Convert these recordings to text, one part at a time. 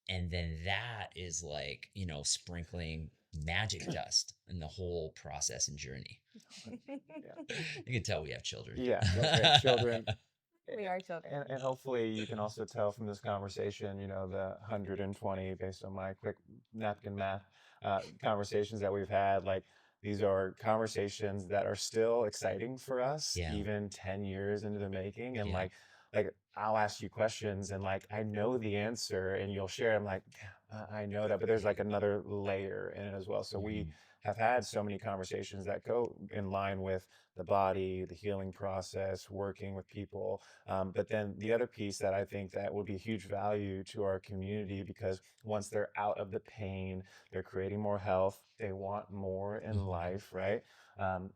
And then that is like, sprinkling magic dust in the whole process and journey. Yeah. You can tell we have children. Yeah, we have children. We are children. And hopefully you can also tell from this conversation, the 120 based on my quick napkin math conversations that we've had, like these are conversations that are still exciting for us, Yeah. even 10 years into the making. And Yeah. like I'll ask you questions and like I know the answer and you'll share. I'm like, yeah, I know that, but there's like another layer in it as well. So we have had so many conversations that go in line with the body, the healing process, working with people. But then the other piece that I think that would be huge value to our community, because once they're out of the pain, they're creating more health, they want more in life, right?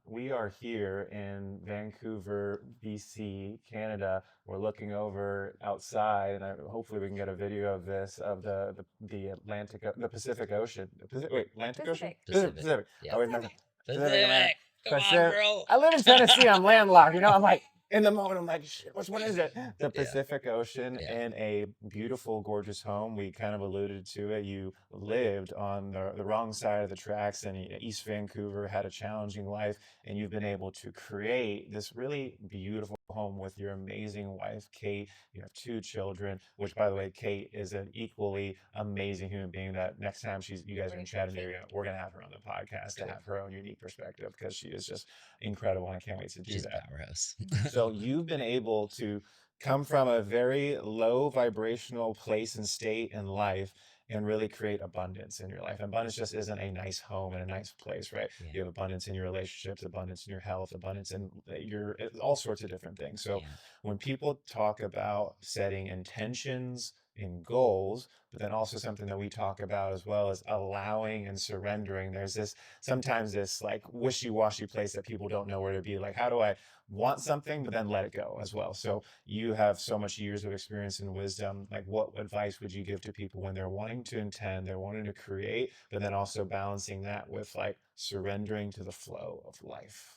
We are here in Vancouver, BC, Canada. We're looking over outside, and hopefully we can get a video of this of the Atlantic, the Pacific Ocean. Atlantic Ocean, Pacific. I always mess up. Pacific. Come on, Pacific. bro. I live in Tennessee. I'm landlocked. I'm like, in the moment, I'm like, shit, which one is it? The Pacific Ocean in a beautiful, gorgeous home. We kind of alluded to it. You lived on the wrong side of the tracks, and East Vancouver had a challenging life, and you've been able to create this really beautiful home with your amazing wife, Kate. You have 2 children, which, by the way, Kate is an equally amazing human being that next time you guys are in Chattanooga, we're going to have her on the podcast to have her own unique perspective, because she is just incredible, and I can't wait to do She's that. powerhouse. So you've been able to come from a very low vibrational place and state in life and really create abundance in your life. Abundance just isn't a nice home and a nice place, right? Yeah. You have abundance in your relationships, abundance in your health, abundance in your all sorts of different things. So when people talk about setting intentions and goals, but then also something that we talk about as well is allowing and surrendering. There's sometimes this like wishy-washy place that people don't know where to be. Like, how do I want something, but then let it go as well? So you have so much years of experience and wisdom. Like, what advice would you give to people when they're wanting to intend, they're wanting to create, but then also balancing that with like surrendering to the flow of life?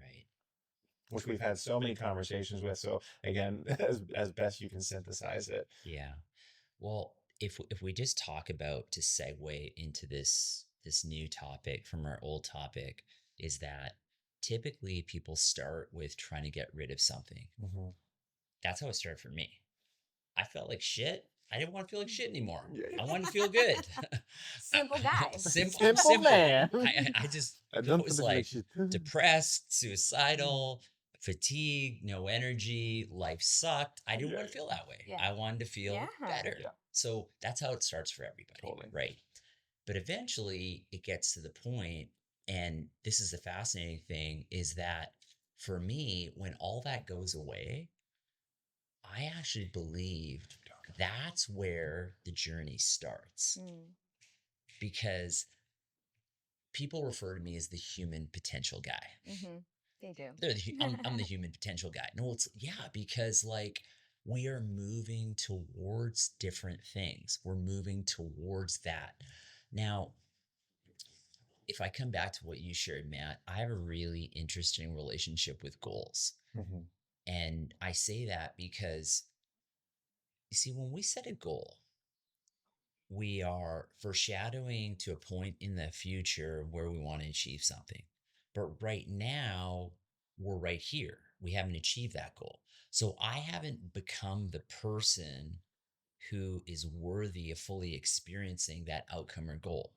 Right. Which we've had so many conversations with. So again, as best you can synthesize it. Yeah. Well, if we just talk about, to segue into this new topic from our old topic, is that typically people start with trying to get rid of something. Mm-hmm. That's how it started for me. I felt like shit. I didn't want to feel like shit anymore. I wanted to feel good. Simple guy. Simple man. I was like depressed, suicidal, fatigue, no energy, life sucked. I didn't want to feel that way. Yeah. I wanted to feel better. Yeah. So that's how it starts for everybody. Totally. Right. But eventually it gets to the point, and this is the fascinating thing, is that for me, when all that goes away, I actually believed that's where the journey starts. Because people refer to me as the human potential guy. Mm-hmm. They do. I'm the human potential guy. No, because like we are moving towards different things. We're moving towards that. Now, if I come back to what you shared, Matt, I have a really interesting relationship with goals. Mm-hmm. And I say that because, you see, when we set a goal, we are foreshadowing to a point in the future where we want to achieve something. But right now, we're right here. We haven't achieved that goal. So I haven't become the person who is worthy of fully experiencing that outcome or goal.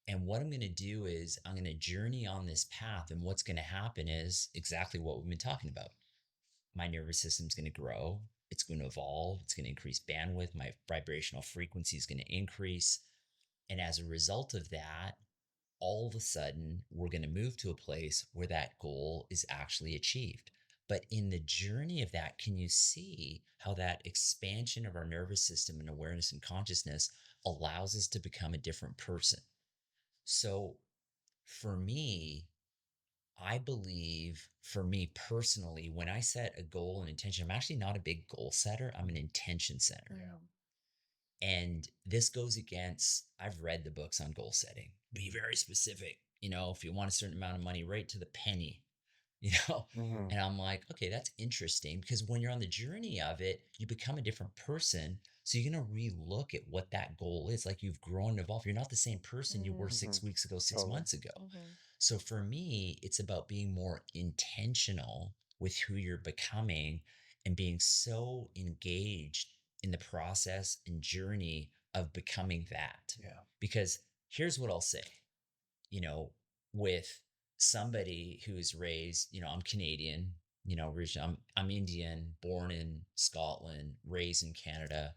And what I'm going to do is I'm going to journey on this path. And what's going to happen is exactly what we've been talking about. My nervous system's going to grow. It's going to evolve. It's going to increase bandwidth. My vibrational frequency is going to increase. And as a result of that, all of a sudden, we're going to move to a place where that goal is actually achieved. But in the journey of that, can you see how that expansion of our nervous system and awareness and consciousness allows us to become a different person? So for me, I believe, for me personally, when I set a goal and intention, I'm actually not a big goal setter. I'm an intention setter. Yeah. And this goes against, I've read the books on goal setting. Be very specific. If you want a certain amount of money, right to the penny. Mhm. And I'm like, okay, that's interesting because when you're on the journey of it, you become a different person. So you're going to relook at what that goal is. Like you've grown and evolved. You're not the same person you were 6 weeks ago, 6 months ago. So for me, it's about being more intentional with who you're becoming and being so engaged in the process and journey of becoming that. Yeah. Because here's what I'll say, you know, with somebody who's raised, I'm Canadian, I'm Indian, born in Scotland, raised in Canada.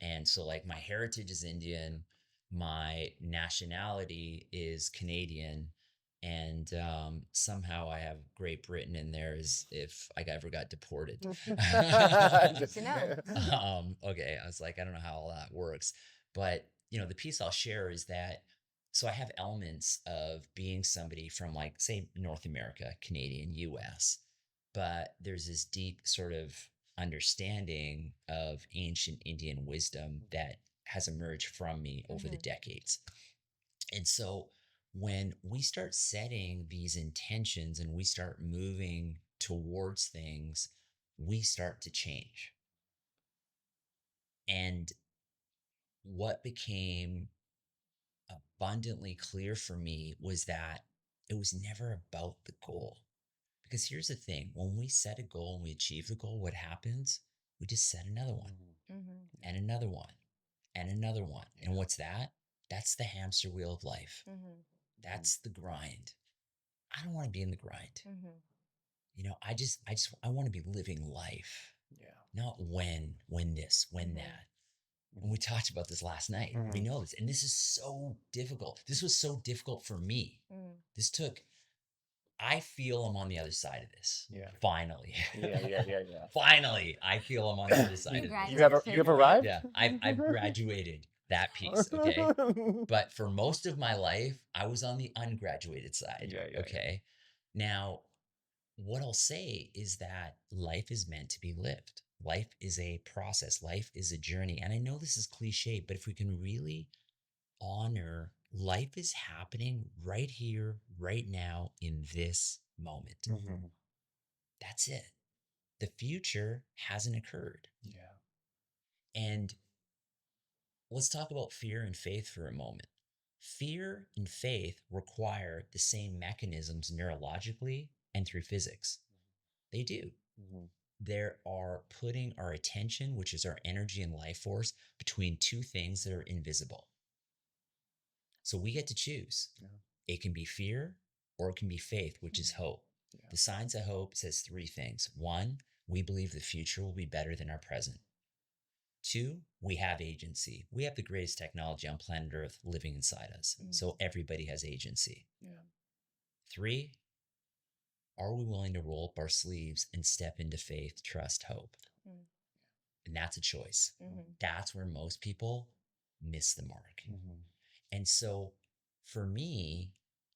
And so like my heritage is Indian, my nationality is Canadian, and somehow I have Great Britain in there as if I ever got deported. Just- to know. Okay, I was like, I don't know how all that works, but the piece I'll share is that so I have elements of being somebody from like say North America, Canadian, US, but there's this deep sort of understanding of ancient Indian wisdom that has emerged from me over the decades. And so when we start setting these intentions and we start moving towards things, we start to change. And what became abundantly clear for me was that it was never about the goal. Because here's the thing, when we set a goal and we achieve the goal, what happens? We just set another one and another one and another one. And what's that? That's the hamster wheel of life. That's the grind. I don't want to be in the grind. I want to be living life, Yeah. not when this, when that. And we talked about this last night. We know this. And this is so difficult. This was so difficult for me. I feel I'm on the other side of this. Yeah. Finally. Yeah. Finally, I feel I'm on the other side of this. You've arrived? Yeah, I've graduated that piece, okay? But for most of my life, I was on the ungraduated side, okay? Now, what I'll say is that life is meant to be lived. Life is a process. Life is a journey. And I know this is cliche, but if we can really honor life is happening right here, right now, in this moment. That's it. The future hasn't occurred. Yeah. And let's talk about fear and faith for a moment. Fear and faith require the same mechanisms neurologically and through physics. They do. There are putting our attention, which is our energy and life force, between two things that are invisible. So we get to choose. It can be fear or it can be faith, which is hope. The Science of Hope says three things. One, we believe the future will be better than our present. Two, we have agency. We have the greatest technology on planet Earth living inside us. So everybody has agency. Three, are we willing to roll up our sleeves and step into faith, trust, hope? And that's a choice. That's where most people miss the mark. And so for me,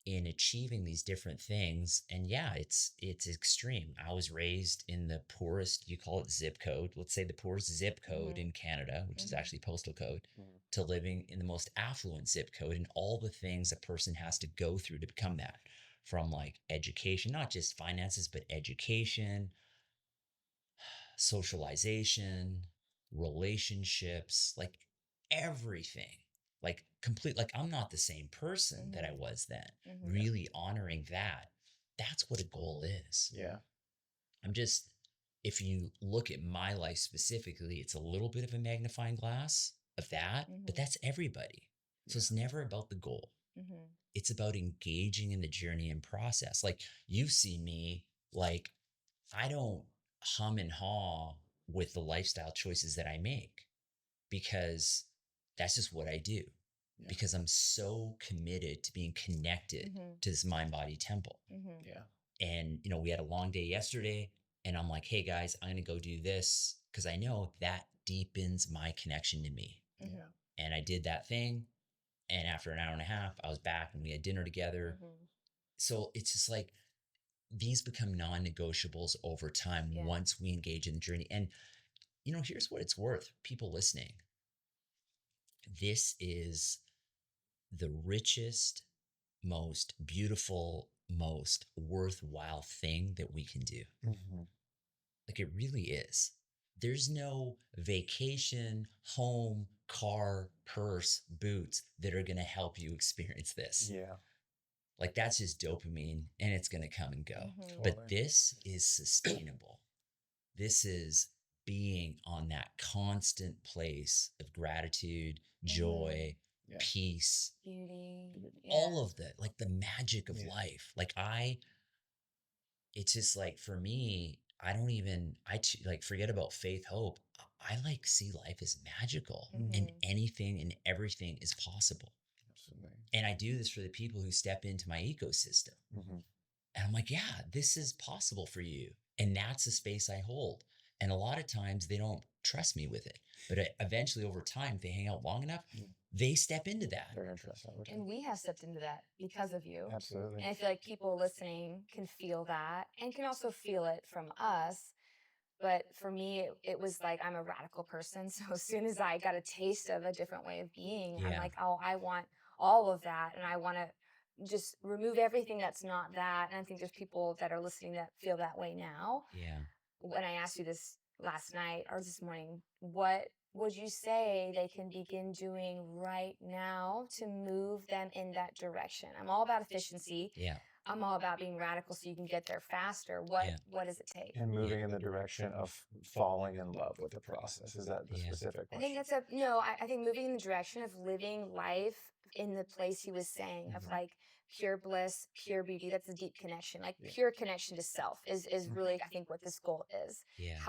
in achieving these different things, and yeah, it's extreme. I was raised in the poorest, you call it zip code, let's say the poorest zip code in Canada, which is actually postal code, to living in the most affluent zip code and all the things a person has to go through to become that. From like education, not just finances, but education, socialization, relationships, like everything, like complete, like I'm not the same person that I was then. Really honoring that. That's what a goal is. Yeah. If you look at my life specifically, it's a little bit of a magnifying glass of that, but that's everybody. So it's never about the goal. It's about engaging in the journey and process. Like you see me, like I don't hum and haw with the lifestyle choices that I make because that's just what I do. Because I'm so committed to being connected to this mind body temple. Yeah. And, we had a long day yesterday and I'm like, hey guys, I'm going to go do this because I know that deepens my connection to me. And I did that thing. And after an hour and a half, I was back and we had dinner together. So it's just like, these become non-negotiables over time once we engage in the journey. And, here's what it's worth, people listening. This is the richest, most beautiful most worthwhile thing that we can do. Mm-hmm. Like it really is. There's no vacation, home, car, purse, boots that are going to help you experience this. Yeah. Like that's just dopamine and it's going to come and go. Mhm. But Totally. this is sustainable. This is being on that constant place of gratitude, joy, Yeah. peace, Beauty. all of that, like the magic of Yeah. life. Like it's just like for me, I don't even, like forget about faith, hope. I like see life as magical and Mhm. anything and everything is possible. Absolutely. And I do this for the people who step into my ecosystem. Mm-hmm. And I'm like, yeah, this is possible for you. And that's the space I hold. And a lot of times they don't trust me with it. But eventually over time, if they hang out long enough, they step into that. They're interested. And we have stepped into that because of you. Absolutely. And I feel like people listening can feel that and can also feel it from us. But for me, it was like I'm a radical person. So as soon as I got a taste of a different way of being, I'm Yeah. like, oh, I want all of that. And I want to just remove everything that's not that. And I think there's people that are listening that feel that way now. Yeah. When I asked you this last night or this morning, what would you say they can begin doing right now to move them in that direction? I'm all about efficiency. Yeah. I'm all about being radical so you can get there faster. What does it take? And moving in the direction of falling in love with the process. Is that the Yeah. specific I question? think that's I think moving in the direction of living life in the place he was saying of like pure bliss, pure beauty. That's a deep connection, like pure connection to self is really, I think, what this goal is. Yeah.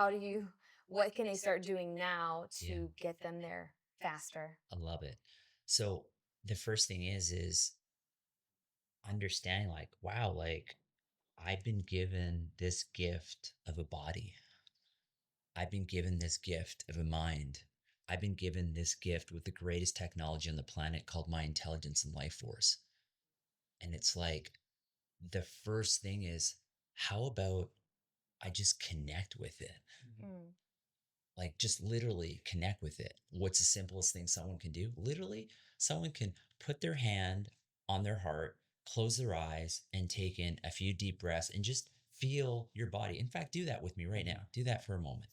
What can they start doing now to Yeah. get them there faster? I love it. So the first thing is understanding like, wow, like I've been given this gift of a body. I've been given this gift of a mind. I've been given this gift with the greatest technology on the planet called my intelligence and life force. And it's like, the first thing is, how about I just connect with it? Mm. Like, just literally connect with it. What's the simplest thing someone can do? Literally, someone can put their hand on their heart, close their eyes, and take in a few deep breaths and just feel your body. In fact, do that with me right now. Do that for a moment.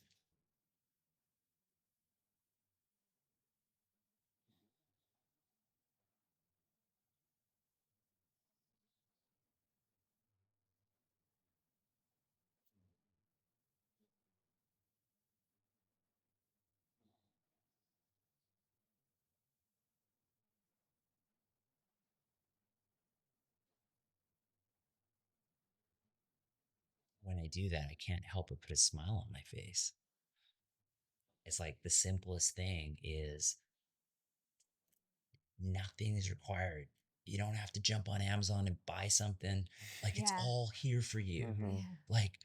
When I do that, I can't help but put a smile on my face. It's like the simplest thing is nothing is required. You don't have to jump on Amazon and buy something. Like it's Yeah. all here for you. Mm-hmm. Yeah. Like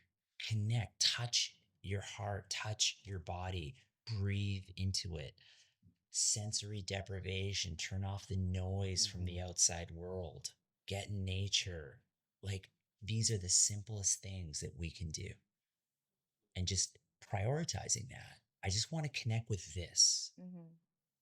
connect, touch your heart, touch your body, breathe into it. Sensory deprivation, turn off the noise from the outside world, get in nature. Like these are the simplest things that we can do. And just prioritizing that. I just want to connect with this. Mm-hmm.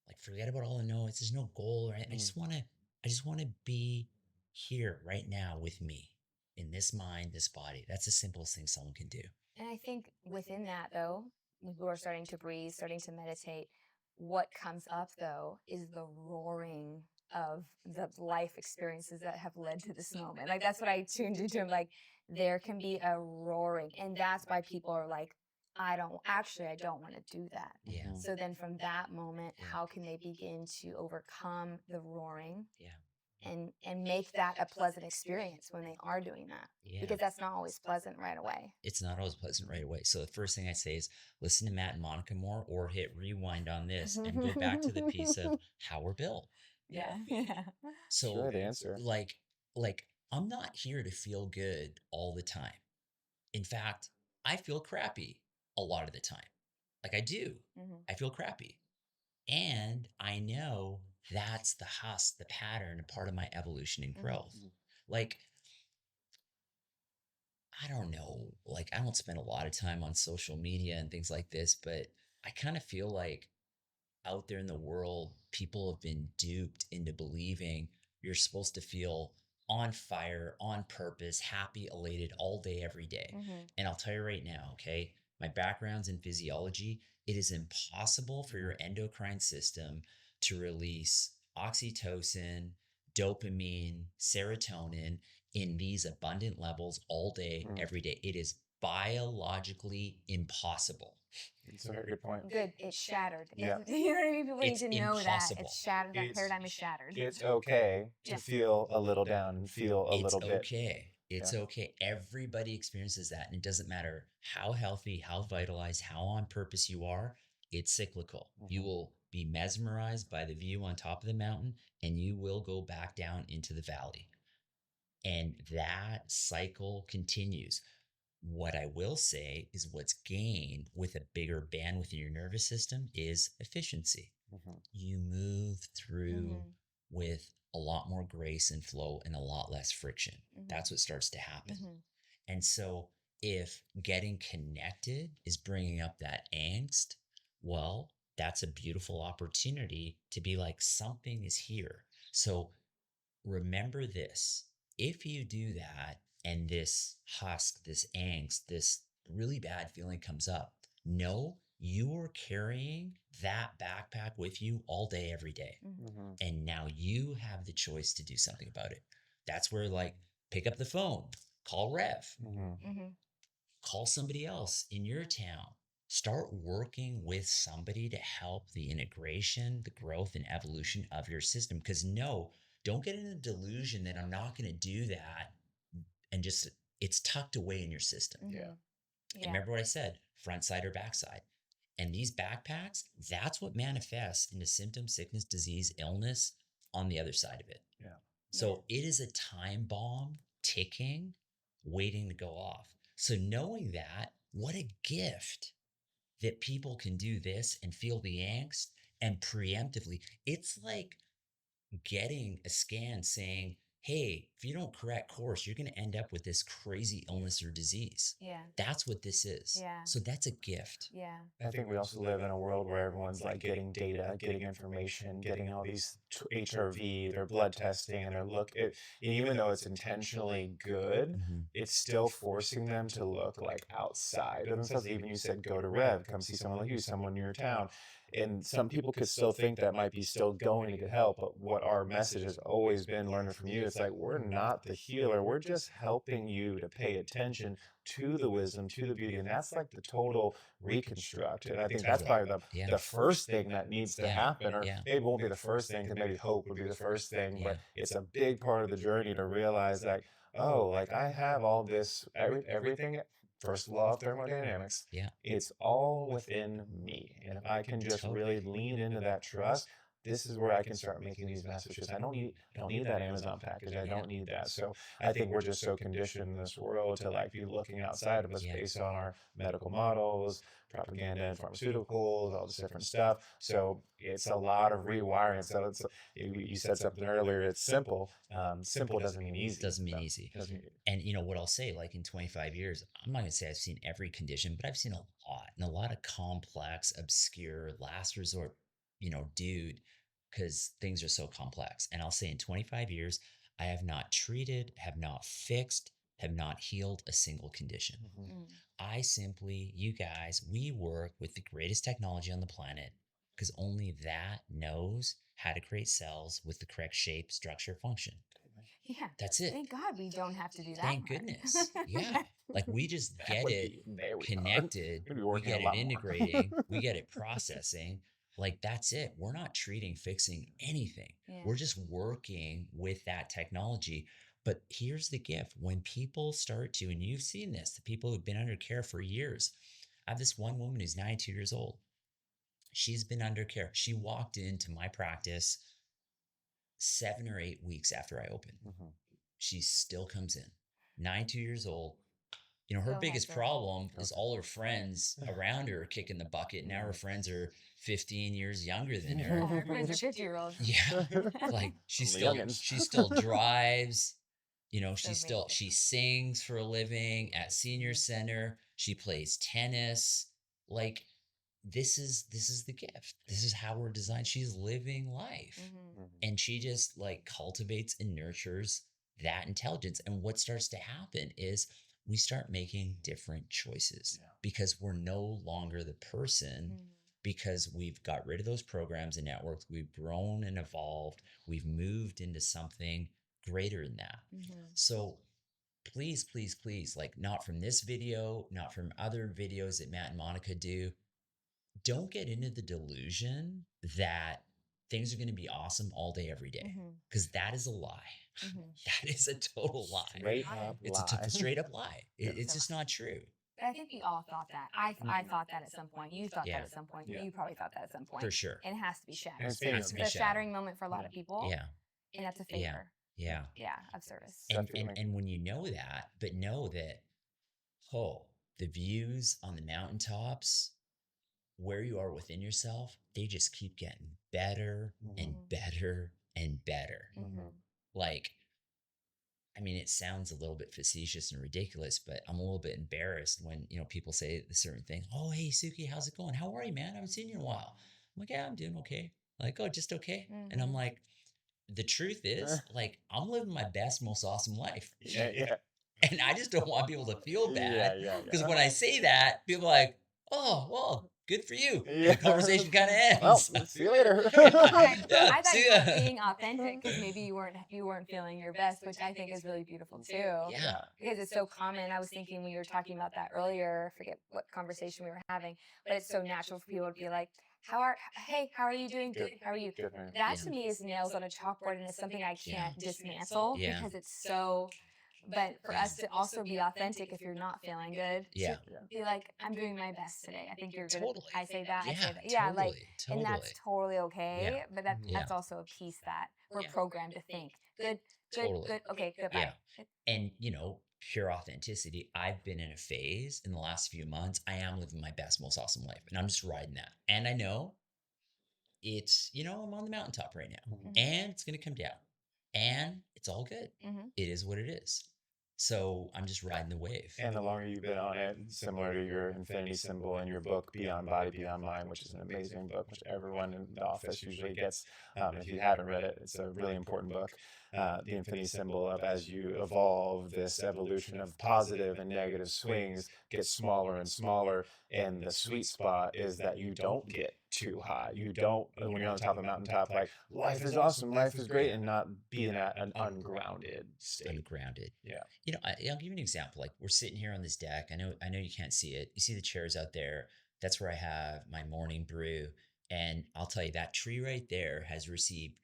Like forget about all the noise. There's no goal or anything. I just want to be here right now with me in this mind, this body. That's the simplest thing someone can do. And I think within that, though, when people are starting to breathe, starting to meditate, what comes up, though, is the roaring of the life experiences that have led to this moment. Like, that's what I tuned into. I'm like, there can be a roaring. And that's why people are like, I don't want to do that. Yeah. So then from that moment, Yeah. how can they begin to overcome the roaring? Yeah. And make that a pleasant experience when they are doing that. Yeah. Because that's not always pleasant right away. It's not always pleasant right away. So the first thing I say is listen to Matt and Monica more or hit rewind on this and go back to the piece of how we're built. Yeah. So That's really the answer. like I'm not here to feel good all the time. In fact, I feel crappy a lot of the time. Like I do. Mhm. I feel crappy. And I know that's the husk, the pattern, a part of my evolution and growth. Like, I don't know, like I don't spend a lot of time on social media and things like this, but I kind of feel like out there in the world, people have been duped into believing you're supposed to feel on fire, on purpose, happy, elated all day, every day. And I'll tell you right now, okay, my background's in physiology. It is impossible for your endocrine system to release oxytocin, dopamine, serotonin in these abundant levels all day, every day. It is biologically impossible. It's a very good point. Good. It's shattered. Yeah. You know what I mean? People It's need to know that impossible. it's shattered. That It's- paradigm is shattered. It's okay to Yeah. feel a little down and feel a It's little bit. okay. It's okay. Everybody experiences that. And it doesn't matter how healthy, how vitalized, how on purpose you are. It's cyclical. You will be mesmerized by the view on top of the mountain, and you will go back down into the valley. And that cycle continues. What I will say is what's gained with a bigger bandwidth in your nervous system is efficiency. You move through with a lot more grace and flow and a lot less friction. That's what starts to happen. And so if getting connected is bringing up that angst, well, that's a beautiful opportunity to be like, something is here. So remember this. If you do that and this husk, this angst, this really bad feeling comes up, know you're carrying that backpack with you all day, every day. And now you have the choice to do something about it. That's where, like, pick up the phone, call REV, call somebody else in your town. Start working with somebody to help the integration, the growth, and evolution of your system. Because no, don't get in a delusion that I'm not going to do that and just, it's tucked away in your system. And remember what I said, front side or back side. And these backpacks, that's what manifests into symptom, sickness, disease, illness on the other side of it. So it is a time bomb ticking, waiting to go off. So knowing that, what a gift that people can do this and feel the angst and preemptively. It's like getting a scan saying, hey, if you don't correct course, you're going to end up with this crazy illness or disease. That's what this is. So that's a gift. I think we also live in a world where everyone's like getting data, getting information, getting all these HRV, their blood testing, and and even though it's intentionally good, it's still forcing them to look like outside of themselves. Even you said, go to REV, come see someone like you, someone in your town. And some people could still think that might be still going to get help, but what our message has always been, learning from you, it's like, we're not the healer. We're just helping you to pay attention to the wisdom, to the beauty. And that's like the total reconstruct. And I think that's probably the first thing that needs to happen, or maybe it won't be the first thing, because maybe hope would be the first thing, but it's a big part of the journey to realize that, oh, like I have all this, everything. First law of thermodynamics. It's all within me. And if I can just really lean into that trust, this is where I can start making these massive shifts. I don't need that Amazon package. I don't need that. So I think we're just so conditioned in this world to like be looking outside of us based on our medical models, propaganda and pharmaceuticals, all this different stuff. So it's a lot of rewiring. So you said something earlier, it's simple. Simple doesn't mean easy. Doesn't mean easy. And you know what I'll say, like in 25 years, I'm not going to say I've seen every condition, but I've seen a lot, and a lot of complex, obscure, last resort, dude, because things are so complex. And I'll say in 25 years, I have not treated, have not fixed, have not healed a single condition. I simply, you guys, we work with the greatest technology on the planet, because only that knows how to create cells with the correct shape, structure, function. That's it. Thank God we don't have to do that. Thank goodness. Like we just get it connected, we get it integrating, we get it processing. Like that's it. We're not treating, fixing anything. We're just working with that technology. But here's the gift. When people start to, and you've seen this, the people who've been under care for years. I have this one woman who's 92 years old. She's been under care. She walked into my practice 7 or 8 weeks after I opened. She still comes in, 92 years old. Her biggest problem is all her friends around her are kicking the bucket. Now her friends are 15 years younger than her. Her friends are 50-year-olds. Like she still drives. She sings for a living at senior center. She plays tennis. Like this is the gift. This is how we're designed. She's living life. And she just like cultivates and nurtures that intelligence. And what starts to happen is we start making different choices because we're no longer the person, because we've got rid of those programs and networks. We've grown and evolved. We've moved into something greater than that. So please, please, please, like, not from this video, not from other videos that Matt and Monica do, don't get into the delusion that things are going to be awesome all day, every day, because that is a lie. That is a total lie. Straight up It's lie. a straight up lie. It's just not true. I think we all thought that. I thought that at some point. You thought that at some point. Yeah. You probably thought that at some point. For sure. And it has to be shattered. And it's It has to be It's a shattered. shattering moment for a lot of people. Yeah. And that's a favor. Yeah. Of service. And when you know that, but know that, the views on the mountaintops, where you are within yourself, they just keep getting better and better and better. Like, I mean, it sounds a little bit facetious and ridiculous, but I'm a little bit embarrassed when, people say a certain thing. Oh, hey, Sukhi, how's it going? How are you, man? I haven't seen you in a while. I'm like, yeah, I'm doing okay. Like, oh, just okay. And I'm like, the truth is, like, I'm living my best, most awesome life. Yeah. And I just don't want people to feel bad. Yeah. Because when I say that, people are like, oh, well, good for you. And Yeah. the conversation kind of Well, ends. see you later. I thought See you were ya. being authentic because maybe you weren't feeling your best, which I think is really beautiful too. Yeah. Because it's so common. I was thinking when you were talking about that earlier, I forget what conversation we were having, but it's so natural for people to be like, how are you doing? Good. How are you? Good, man. That to me is nails on a chalkboard, and it's something I can't dismantle Yeah. because it's so. But for us to also be authentic, if you're not feeling good, Yeah. be like, I'm doing my best today. I think you're good. Totally. I say that. Yeah, I say that. Yeah, totally, like, and that's totally okay. Yeah. But Yeah. that's also a piece that we're Yeah. programmed to think. Good. Totally. Good. Okay. Goodbye. And, pure authenticity. I've been in a phase in the last few months. I am living my best, most awesome life. And I'm just riding that. And I know it's, I'm on the mountaintop right now. And it's going to come down. And it's all good. It is what it is. So I'm just riding the wave. And the longer you've been on it, similar to your infinity symbol in your book, Beyond Body, Beyond Mind, which is an amazing book, which everyone in the office usually gets. If you haven't read it, it's a really important book. The infinity symbol of, as you evolve, this evolution of positive and negative swings gets smaller and smaller. And the sweet spot is that you don't get too high. You don't, when you're on top of a mountaintop, like, life is awesome, life is great, and not being at an ungrounded state. Ungrounded. Yeah. I'll give you an example. Like, we're sitting here on this deck. I know you can't see it. You see the chairs out there. That's where I have my morning brew. And I'll tell you, that tree right there has received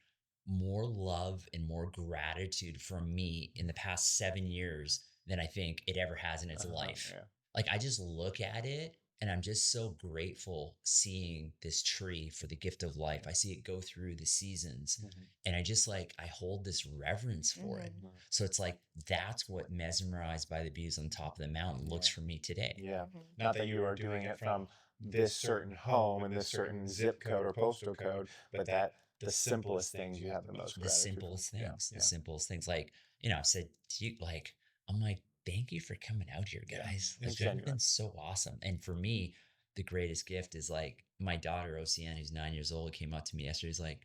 more love and more gratitude from me in the past 7 years than I think it ever has in its life. Yeah. Like, I just look at it and I'm just so grateful seeing this tree for the gift of life. I see it go through the seasons and I hold this reverence for it. So it's like, that's what Mesmerized by the Views on Top of the Mountain looks for me today. Yeah. Not that you are doing it from this certain home and this certain zip code or postal code, but that the simplest things you have the most gratitude for. The simplest things. Like, I've said to you, like, I'm like, thank you for coming out here, guys. Like, you've been so awesome. And for me, the greatest gift is, like, my daughter, Oceane, who's 9 years old, came up to me yesterday. She's like,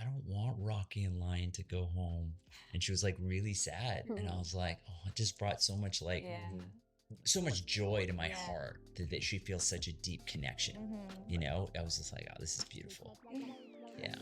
I don't want Rocky and Lion to go home. And she was, like, really sad. And I was like, oh, it just brought so much, like, so much joy to my heart that she feels such a deep connection. I was just like, oh, this is beautiful. Yeah.